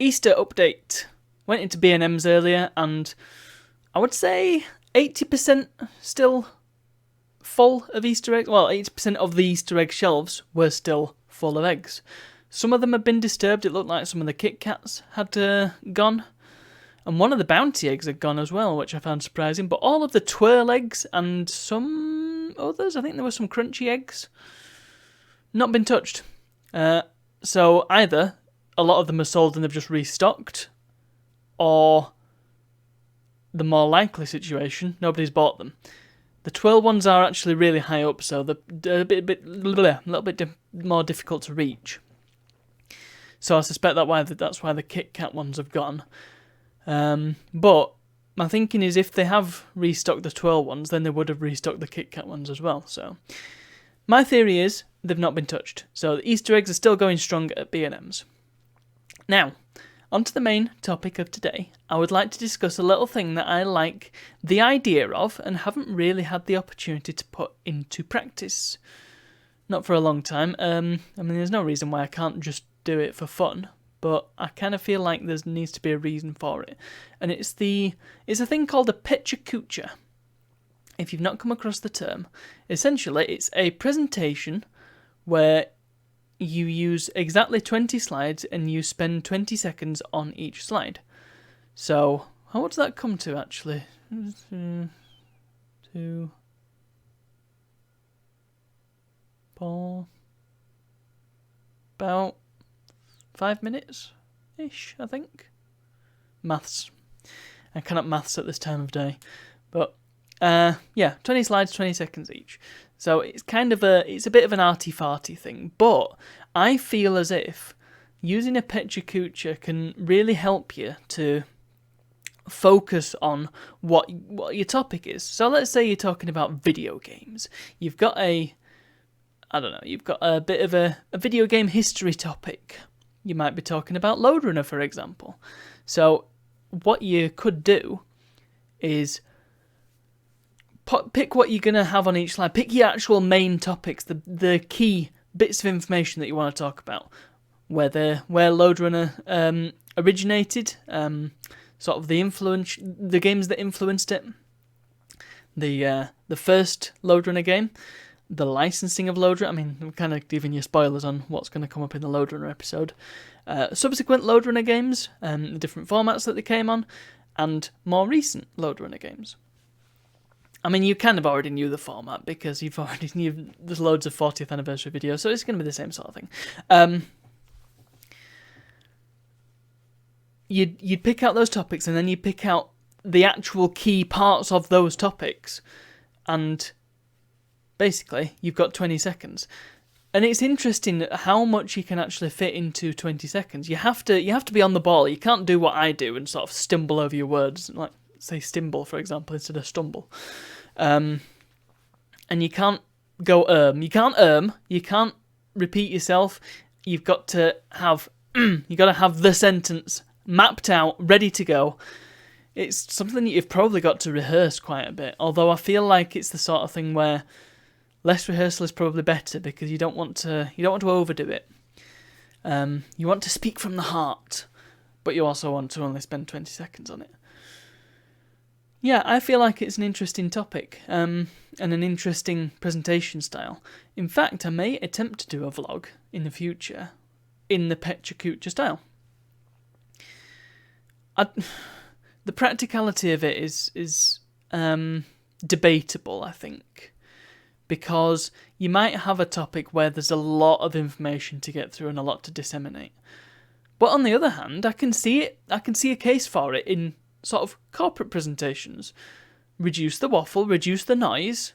Easter update. Went into B&M's earlier, and I would say 80% still full of Easter eggs. Well, 80% of the Easter egg shelves were still full of eggs. Some of them had been disturbed. It looked like some of the Kit Kats had gone. And one of the Bounty eggs had gone as well, which I found surprising. But all of the Twirl eggs and some others, I think there were some Crunchy eggs, not been touched. So either a lot of them are sold and they've just restocked, or the more likely situation, nobody's bought them. The Twirl ones are actually really high up, so they're a little bit more difficult to reach. So I suspect that's why the Kit Kat ones have gone. But my thinking is if they have restocked the Twirl ones, then they would have restocked the Kit Kat ones as well. So my theory is they've not been touched. So the Easter eggs are still going strong at B&M's. Now, on to the main topic of today. I would like to discuss a little thing that I like the idea of and haven't really had the opportunity to put into practice. Not for a long time. There's no reason why I can't just do it for fun, but I kind of feel like there needs to be a reason for it. And it's a thing called a picture coocher. If you've not come across the term, essentially it's a presentation where you use exactly 20 slides and you spend 20 seconds on each slide. So, how does that come to actually? 2, 4, about 5 minutes-ish, I think. Maths. I cannot maths at this time of day. But, 20 slides, 20 seconds each. So it's it's a bit of an arty-farty thing, but I feel as if using a picture coocher can really help you to focus on what your topic is. So let's say you're talking about video games. You've got a bit of a video game history topic. You might be talking about Lode Runner, for example. So what you could do is pick what you're going to have on each slide. Pick your actual main topics, the key bits of information that you want to talk about. Where Lode Runner originated, sort of the games that influenced it, the first Lode Runner game, the licensing of Lode Runner. I mean, I'm kind of giving you spoilers on what's going to come up in the Lode Runner episode. Subsequent Lode Runner games, the different formats that they came on, and more recent Lode Runner games. I mean, you kind of already knew the format because there's loads of 40th anniversary videos, so it's going to be the same sort of thing. You'd pick out those topics, and then you pick out the actual key parts of those topics, and basically you've got 20 seconds. And it's interesting how much you can actually fit into 20 seconds. You have to be on the ball. You can't do what I do and sort of stumble over your words, like say stimble, for example, instead of stumble. And you can't go you can't repeat yourself. You've got to have the sentence mapped out, ready to go. It's something that you've probably got to rehearse quite a bit, although I feel like it's the sort of thing where less rehearsal is probably better because you don't want to overdo it. You want to speak from the heart, but you also want to only spend 20 seconds on it. Yeah, I feel like it's an interesting topic, and an interesting presentation style. In fact, I may attempt to do a vlog in the future in the picture coocher style. The practicality of it is debatable, I think, because you might have a topic where there's a lot of information to get through and a lot to disseminate. But on the other hand, I can see a case for it in sort of corporate presentations. Reduce the waffle, reduce the noise,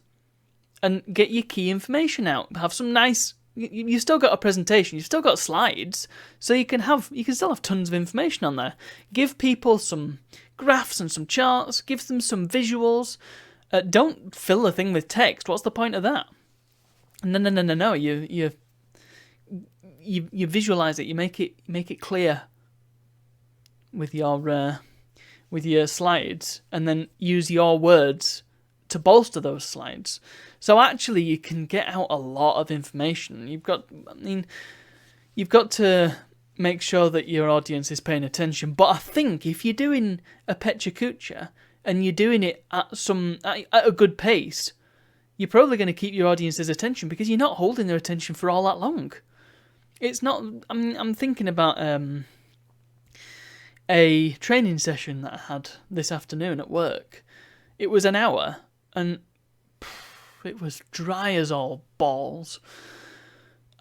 and get your key information out. Have some nice... You've still got a presentation, you've still got slides, so you can still have tons of information on there. Give people some graphs and some charts, give them some visuals. Don't fill the thing with text. What's the point of that? No. You visualize it. You make it clear with your slides, and then use your words to bolster those slides. So actually, you can get out a lot of information. You've got to make sure that your audience is paying attention. But I think if you're doing a Pecha Kucha and you're doing it at a good pace, you're probably going to keep your audience's attention because you're not holding their attention for all that long. It's not. I'm thinking about a training session that I had this afternoon at work. It was an hour, and it was dry as all balls.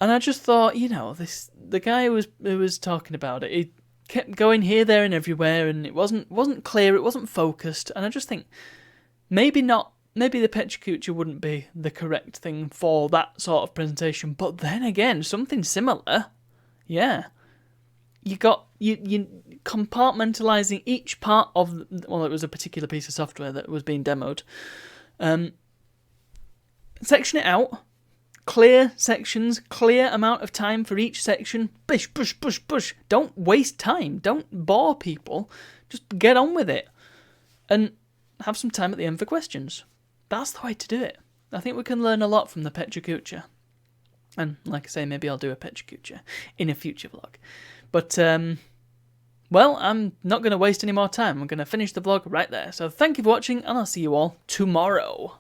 And I just thought, the guy who was talking about it, he kept going here, there, and everywhere, and it wasn't clear, it wasn't focused. And I just think maybe the Pecha Kucha wouldn't be the correct thing for that sort of presentation. But then again, something similar, yeah. You compartmentalizing each part of, it was a particular piece of software that was being demoed. Section it out. Clear sections, clear amount of time for each section. Bish. Don't waste time. Don't bore people. Just get on with it. And have some time at the end for questions. That's the way to do it. I think we can learn a lot from the Pecha Kucha. And like I say, maybe I'll do a Pecha Kucha in a future vlog. But, I'm not going to waste any more time. I'm going to finish the vlog right there. So thank you for watching, and I'll see you all tomorrow.